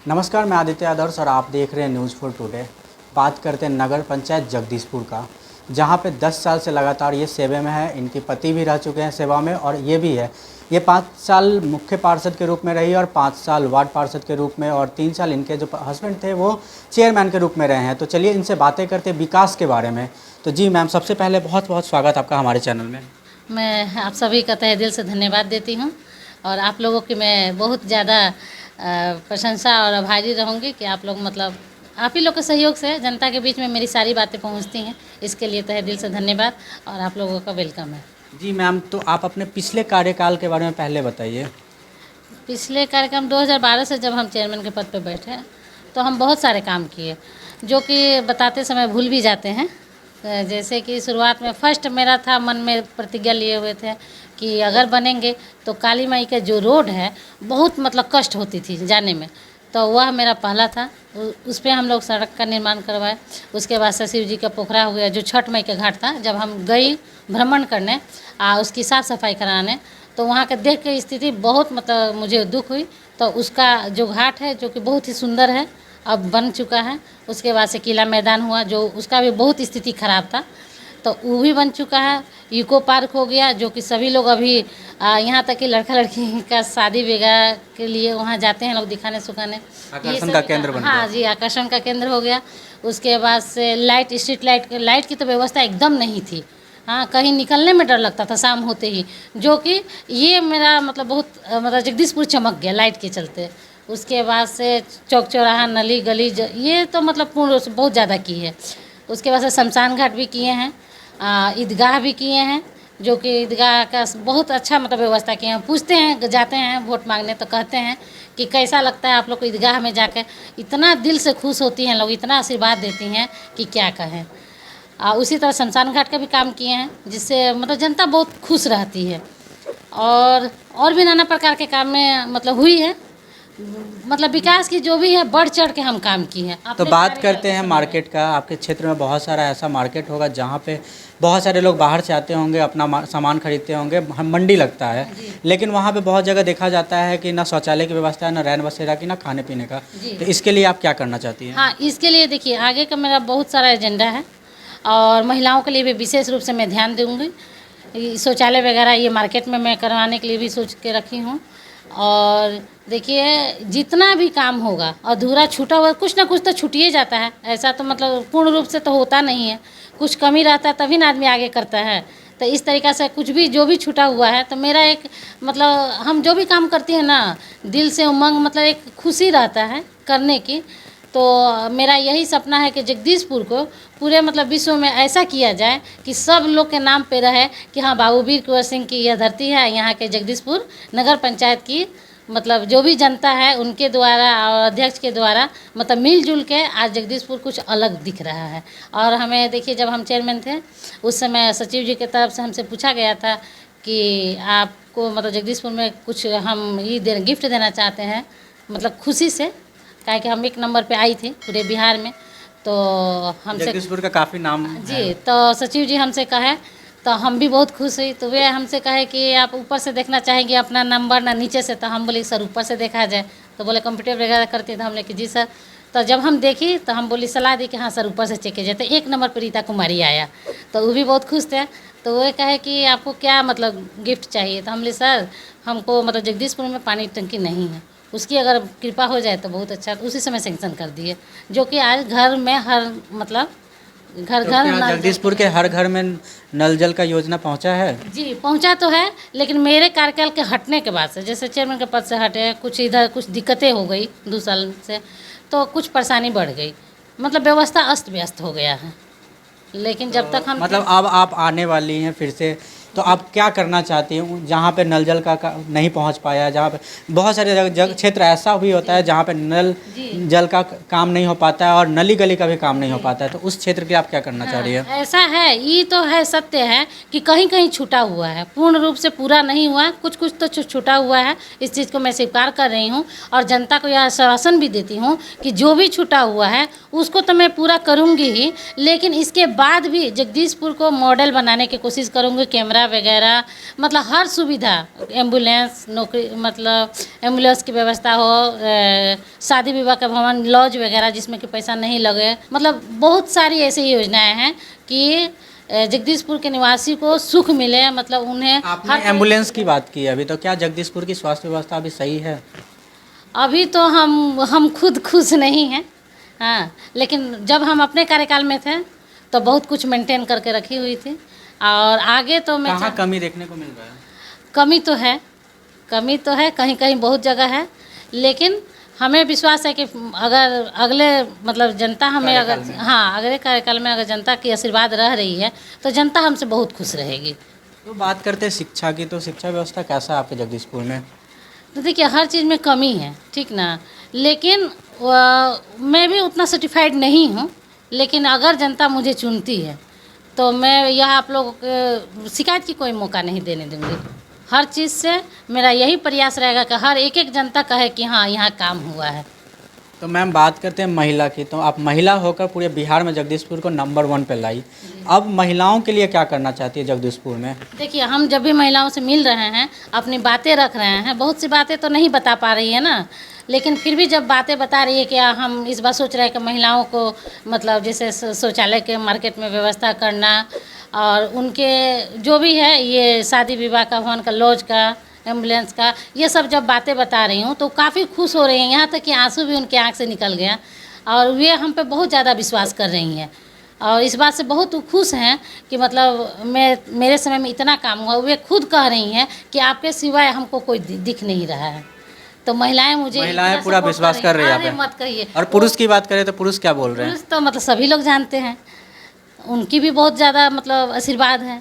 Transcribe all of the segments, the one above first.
नमस्कार, मैं आदित्य आदर्श और आप देख रहे हैं न्यूज़ फॉर टुडे। बात करते हैं नगर पंचायत जगदीशपुर का, जहां पे 10 साल से लगातार ये सेवा में है। इनके पति भी रह चुके हैं सेवा में और ये भी है। ये 5 साल मुख्य पार्षद के रूप में रही और 5 साल वार्ड पार्षद के रूप में और 3 साल इनके जो हस्बैंड थे वो चेयरमैन के रूप में रहे हैं। तो चलिए इनसे बातें करते हैं विकास के बारे में। तो जी मैम, सबसे पहले बहुत बहुत स्वागत आपका हमारे चैनल में। मैं आप सभी का तहे दिल से धन्यवाद देती हूँ और आप लोगों की मैं बहुत ज़्यादा प्रशंसा और आभारी रहूँगी कि आप लोग मतलब आप ही लोग के सहयोग से जनता के बीच में मेरी सारी बातें पहुँचती हैं। इसके लिए तहे दिल से धन्यवाद और आप लोगों का वेलकम है। जी मैम, तो आप अपने पिछले कार्यकाल के बारे में पहले बताइए। पिछले कार्यक्रम 2012 से जब हम चेयरमैन के पद पर बैठे तो हम बहुत सारे काम किए जो कि बताते समय भूल भी जाते हैं। जैसे कि शुरुआत में फर्स्ट मेरा था, मन में प्रतिज्ञा लिए हुए थे कि अगर बनेंगे तो काली माई का जो रोड है बहुत मतलब कष्ट होती थी जाने में, तो वह मेरा पहला था। उस पर हम लोग सड़क का निर्माण करवाए। उसके बाद सचिव जी का पोखरा हो गया, जो छठ माई का घाट था। जब हम गई भ्रमण करने उसकी साफ़ सफाई कराने, तो वहाँ के देख के स्थिति बहुत मतलब मुझे दुख हुई। तो उसका जो घाट है जो कि बहुत ही सुंदर है, अब बन चुका है। उसके बाद से किला मैदान हुआ, जो उसका भी बहुत स्थिति ख़राब था, तो वो भी बन चुका है। इको पार्क हो गया, जो कि सभी लोग अभी यहाँ तक कि लड़का लड़की का शादी विवाह के लिए वहाँ जाते हैं लोग दिखाने सुखाने। आकर्षण का केंद्र बन गया। हाँ जी, आकर्षण का केंद्र हो गया। उसके बाद से लाइट, स्ट्रीट लाइट की तो व्यवस्था एकदम नहीं थी। हाँ, कहीं निकलने में डर लगता था शाम होते ही, जो कि ये मेरा मतलब बहुत मतलब जगदीशपुर चमक गया लाइट के चलते। उसके बाद से चौक चौराहा, नली गली, ये तो मतलब पूर्ण रूप से बहुत ज़्यादा की है। उसके बाद से शमशान घाट भी किए हैं, ईदगाह भी किए हैं, जो कि ईदगाह का बहुत अच्छा मतलब व्यवस्था किए हैं। पूछते हैं, जाते हैं वोट मांगने तो कहते हैं कि कैसा लगता है आप लोग को ईदगाह में जाकर। इतना दिल से खुश होती हैं लोग, इतना आशीर्वाद देती हैं कि क्या कहें। उसी तरह शमशान घाट का भी काम किए हैं, जिससे मतलब जनता बहुत खुश रहती है। और भी नाना प्रकार के काम में मतलब हुई है, मतलब विकास की जो भी है बढ़ चढ़ के हम काम किए हैं। तो बात करते हैं मार्केट का। आपके क्षेत्र में बहुत सारा ऐसा मार्केट होगा जहाँ पे बहुत सारे लोग बाहर से आते होंगे, अपना सामान खरीदते होंगे, मंडी लगता है, लेकिन वहाँ पे बहुत जगह देखा जाता है कि ना शौचालय की व्यवस्था है, ना रैन बसेरा की, ना खाने पीने का। तो इसके लिए आप क्या करना चाहती हैं? हाँ, इसके लिए देखिए आगे का मेरा बहुत सारा एजेंडा है और महिलाओं के लिए भी विशेष रूप से मैं ध्यान दूँगी। शौचालय वगैरह ये मार्केट में मैं करवाने के लिए भी सोच के रखी हूँ। और देखिए जितना भी काम होगा अधूरा छूटा हुआ कुछ ना कुछ तो छूट ही जाता है। ऐसा तो मतलब पूर्ण रूप से तो होता नहीं है, कुछ कमी रहता है तभी ना आदमी आगे करता है। तो इस तरीक़ा से कुछ भी जो भी छूटा हुआ है, तो मेरा एक मतलब हम जो भी काम करते हैं ना, दिल से उमंग मतलब एक खुशी रहता है करने की। तो मेरा यही सपना है कि जगदीशपुर को पूरे मतलब विश्व में ऐसा किया जाए कि सब लोग के नाम पे रहे कि हाँ, बाबू वीर कुंवर सिंह की यह धरती है। यहाँ के जगदीशपुर नगर पंचायत की मतलब जो भी जनता है उनके द्वारा और अध्यक्ष के द्वारा मतलब मिलजुल के आज जगदीशपुर कुछ अलग दिख रहा है। और हमें देखिए, जब हम चेयरमैन थे उस समय सचिव जी की तरफ से हमसे पूछा गया था कि आपको मतलब जगदीशपुर में कुछ हम ये गिफ्ट देना चाहते हैं, मतलब खुशी से, काहे कि हम 1 नंबर पे आई थी पूरे बिहार में। तो हमसे जगदीशपुर का काफ़ी नाम जी है। तो सचिव जी हमसे कहे तो हम भी बहुत खुश हुई। तो वे हमसे कहे कि आप ऊपर से देखना चाहेंगे अपना नंबर ना नीचे से। तो हम बोले सर ऊपर से देखा जाए। तो बोले कंप्यूटर वगैरह करती है। तो हमने कि जी सर। तो जब हम देखी तो हम बोली सलाह दी कि हाँ सर ऊपर से चेक किया जाए। तो 1 नंबर पर रीता कुमारी आया, तो वो भी बहुत खुश थे। तो वो कहे कि आपको क्या मतलब गिफ्ट चाहिए। तो हम बोले सर हमको मतलब जगदीशपुर में पानी टंकी नहीं है, उसकी अगर कृपा हो जाए तो बहुत अच्छा। तो उसी समय सेंक्शन कर दिए, जो कि आज घर में हर मतलब घर तो घर क्या जगदीशपुर के हर घर में नल जल का योजना पहुंचा है? जी पहुंचा तो है, लेकिन मेरे कार्यकाल के हटने के बाद से, जैसे चेयरमैन के पद से हटे, कुछ इधर कुछ दिक्कतें हो गई 2 साल से, तो कुछ परेशानी बढ़ गई, मतलब व्यवस्था अस्त व्यस्त हो गया है। लेकिन जब तक हम मतलब अब आप आने वाली हैं फिर से, तो आप क्या करना चाहती हैं जहाँ पे नल जल का नहीं पहुँच पाया, जहाँ पे बहुत सारे क्षेत्र ऐसा भी होता है जहाँ पे नल जल का काम नहीं हो पाता है और नली गली का भी काम नहीं हो पाता है, तो उस क्षेत्र के आप क्या करना चाह रही हैं? ऐसा है, ये तो है, सत्य है कि कहीं कहीं छूटा हुआ है, पूर्ण रूप से पूरा नहीं हुआ, कुछ कुछ तो छूटा हुआ है। इस चीज़ को मैं स्वीकार कर रही हूँ और जनता को यह आश्वासन भी देती हूँ कि जो भी छूटा हुआ है उसको तो मैं पूरा करूँगी ही, लेकिन इसके बाद भी जगदीशपुर को मॉडल बनाने की कोशिश करूँगी। कैमरा सुविधा वगैरह, मतलब हर सुविधा, एम्बुलेंस, नौकरी, मतलब एम्बुलेंस की व्यवस्था हो, शादी विवाह का भवन, लॉज वगैरह जिसमें कि पैसा नहीं लगे, मतलब बहुत सारी ऐसी योजनाएं हैं कि जगदीशपुर के निवासी को सुख मिले, मतलब उन्हें आपने एम्बुलेंस की बात की अभी, तो क्या जगदीशपुर की स्वास्थ्य व्यवस्था अभी सही है? अभी तो हम खुद खुश नहीं हैं, हाँ, लेकिन जब हम अपने कार्यकाल में थे तो बहुत कुछ मेंटेन करके रखी हुई थी, और आगे तो मैं कहाँ कमी देखने को मिल रहा है? कमी तो है, कमी तो है, कहीं कहीं बहुत जगह है, लेकिन हमें विश्वास है कि अगर अगले मतलब जनता हमें अगर अगले कार्यकाल में अगर जनता की आशीर्वाद रह रही है तो जनता हमसे बहुत खुश रहेगी। तो बात करते हैं शिक्षा की, तो शिक्षा व्यवस्था कैसा है आपके जगदीशपुर में? तो देखिए हर चीज़ में कमी है, ठीक ना, लेकिन मैं भी उतना सर्टिफाइड नहीं हूँ, लेकिन अगर जनता मुझे चुनती है तो मैं यह आप लोगों को शिकायत की कोई मौका नहीं देने दूँगी। हर चीज़ से मेरा यही प्रयास रहेगा कि हर एक जनता कहे कि हाँ यहाँ काम हुआ है। तो मैम बात करते हैं महिला की, तो आप महिला होकर पूरे बिहार में जगदीशपुर को नंबर 1 पे लाई। अब महिलाओं के लिए क्या करना चाहती है जगदीशपुर में? देखिए हम जब भी महिलाओं से मिल रहे हैं, अपनी बातें रख रहे हैं, बहुत सी बातें तो नहीं बता पा रही है ना, लेकिन फिर भी जब बातें बता रही है कि हम इस बार सोच रहे हैं कि महिलाओं को मतलब जैसे शौचालय के मार्केट में व्यवस्था करना, और उनके जो भी है ये शादी विवाह का भवन का, लॉज का, एम्बुलेंस का, ये सब जब बातें बता रही हूँ तो काफ़ी खुश हो रही हैं, यहाँ तक कि आंसू भी उनके आँख से निकल गया, और वे हम पे बहुत ज़्यादा विश्वास कर रही हैं, और इस बात से बहुत खुश हैं कि मतलब मेरे समय में इतना काम हुआ। वे खुद कह रही हैं कि आपके सिवाय हमको कोई दिख नहीं रहा है। तो महिलाएं पूरा विश्वास कर रही है अरे मत कहिए। और पुरुष की बात करें तो पुरुष क्या बोल रहे हैं? पुरुष तो मतलब सभी लोग जानते हैं, उनकी भी बहुत ज़्यादा मतलब आशीर्वाद है,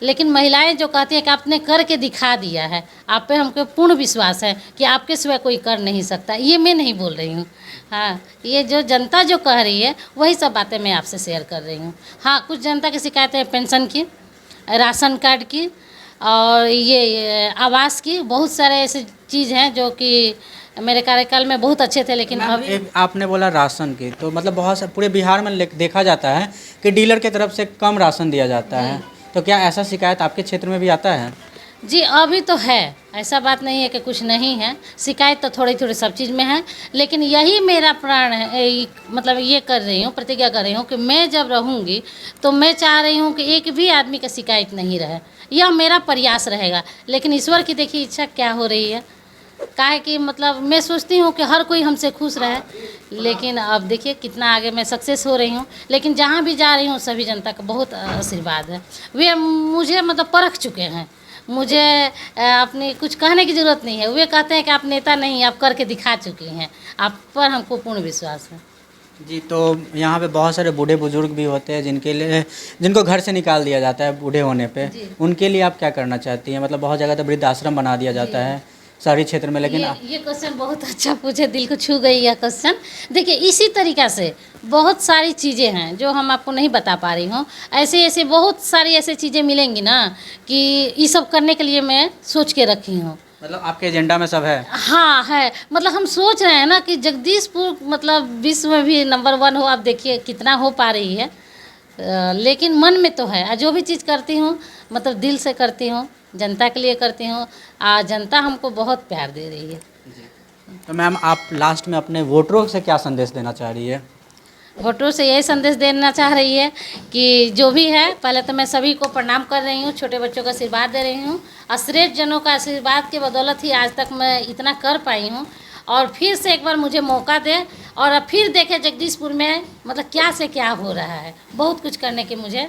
लेकिन महिलाएं जो कहती हैं कि आपने करके दिखा दिया है, आप पे हमको पूर्ण विश्वास है कि आपके सिवा कोई कर नहीं सकता, ये मैं नहीं बोल रही हूँ। हाँ, ये जो जनता जो कह रही है वही सब बातें मैं आपसे शेयर कर रही हूँ। हाँ, कुछ जनता की शिकायतें हैं पेंशन की, राशन कार्ड की, और ये आवास की, बहुत सारे ऐसे चीज़ हैं जो कि मेरे कार्यकाल में बहुत अच्छे थे, लेकिन अब एक आपने बोला राशन की, तो मतलब बहुत से पूरे बिहार में देखा जाता है कि डीलर की तरफ से कम राशन दिया जाता है, तो क्या ऐसा शिकायत आपके क्षेत्र में भी आता है? जी अभी तो है, ऐसा बात नहीं है कि कुछ नहीं है, शिकायत तो थोड़ी थोड़ी सब चीज़ में है, लेकिन यही मेरा प्राण है, मतलब ये कर रही हूँ, प्रतिज्ञा कर रही हूँ कि मैं जब रहूँगी तो मैं चाह रही हूँ कि एक भी आदमी का शिकायत नहीं रहे, यह मेरा प्रयास रहेगा। लेकिन ईश्वर की देखिए इच्छा क्या हो रही है, काहे कि मतलब मैं सोचती हूँ कि हर कोई हमसे खुश रहे, लेकिन अब देखिए कितना आगे मैं सक्सेस हो रही हूँ, लेकिन जहाँ भी जा रही हूँ सभी जनता का बहुत आशीर्वाद है। वे मुझे मतलब परख चुके हैं, मुझे अपनी कुछ कहने की ज़रूरत नहीं है, वे कहते हैं कि आप नेता नहीं, आप करके दिखा चुकी हैं, आप पर हमको पूर्ण विश्वास है। जी, तो यहाँ पे बहुत सारे बूढ़े बुजुर्ग भी होते हैं जिनको घर से निकाल दिया जाता है बूढ़े होने पे, उनके लिए आप क्या करना चाहती हैं? मतलब बहुत जगह तो वृद्धाश्रम बना दिया जाता है शहरी क्षेत्र में, लेकिन ये क्वेश्चन बहुत अच्छा पूछे, दिल को छू गई यह क्वेश्चन। देखिए इसी तरीक़ा से बहुत सारी चीज़ें हैं जो हम आपको नहीं बता पा रही हूँ, ऐसे बहुत सारी ऐसी चीज़ें मिलेंगी ना कि ये सब करने के लिए मैं सोच के रखी हूँ। मतलब आपके एजेंडा में सब है? हाँ है, मतलब हम सोच रहे हैं ना कि जगदीशपुर मतलब विश्व में भी नंबर 1 हो। आप देखिए कितना हो पा रही है, लेकिन मन में तो है, जो भी चीज़ करती हूँ मतलब दिल से करती हूँ, जनता के लिए करती हूँ, जनता हमको बहुत प्यार दे रही है। तो मैम आप लास्ट में अपने वोटरों से क्या संदेश देना चाह रही है? वोटरों से यही संदेश देना चाह रही है कि जो भी है, पहले तो मैं सभी को प्रणाम कर रही हूँ, छोटे बच्चों का आशीर्वाद दे रही हूँ, श्रेष्ठ जनों का आशीर्वाद के बदौलत ही आज तक मैं इतना कर पाई हूँ, और फिर से एक बार मुझे मौका दे और फिर देखें जगदीशपुर में मतलब क्या से क्या हो रहा है, बहुत कुछ करने की मुझे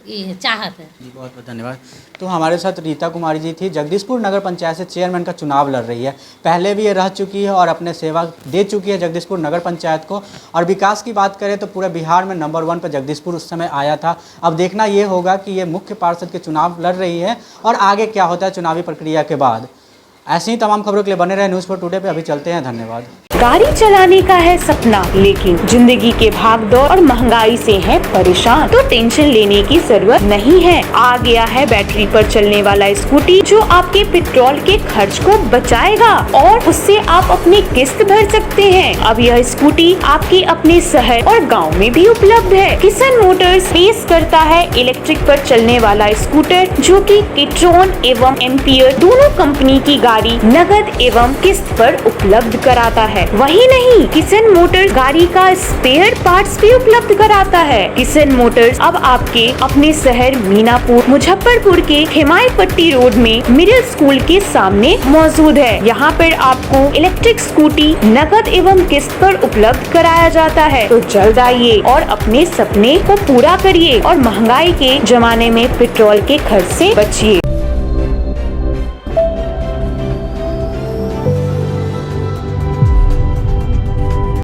ये चाहत है। जी बहुत बहुत धन्यवाद। तो हमारे साथ रीता कुमारी जी थी, जगदीशपुर नगर पंचायत से चेयरमैन का चुनाव लड़ रही है, पहले भी ये रह चुकी है और अपने सेवा दे चुकी है जगदीशपुर नगर पंचायत को। और विकास की बात करें तो पूरे बिहार में नंबर 1 पर जगदीशपुर उस समय आया था। अब देखना ये होगा कि ये मुख्य पार्षद के चुनाव लड़ रही है और आगे क्या होता है चुनावी प्रक्रिया के बाद। ऐसी ही तमाम खबरों के लिए बने रहे न्यूज़4 टुडे पे। अभी चलते हैं, धन्यवाद। गाड़ी चलाने का है सपना, लेकिन जिंदगी के भागदौड़ और महंगाई से है परेशान, तो टेंशन लेने की जरूरत नहीं है। आ गया है बैटरी पर चलने वाला स्कूटी जो आपके पेट्रोल के खर्च को बचाएगा और उससे आप अपनी किस्त भर सकते हैं। अब यह स्कूटी आपके अपने शहर और गांव में भी उपलब्ध है। किसन मोटर्स पेश करता है इलेक्ट्रिक पर चलने वाला स्कूटर जो कि कीट्रॉन एवं एम्पियर दोनों कंपनी की गाड़ी नगद एवं किस्त पर उपलब्ध कराता है। वही नहीं, किसन मोटर्स गाड़ी का स्पेयर पार्ट्स भी उपलब्ध कराता है। किसन मोटर्स अब आपके अपने शहर मीनापुर मुजफ्फरपुर के हिमायतपट्टी रोड में मिडिल स्कूल के सामने मौजूद है। यहाँ पर आपको इलेक्ट्रिक स्कूटी नगद एवं किस्त पर उपलब्ध कराया जाता है। तो जल्द आइए और अपने सपने को पूरा करिए और महंगाई के जमाने में पेट्रोल के खर्च से बचिए।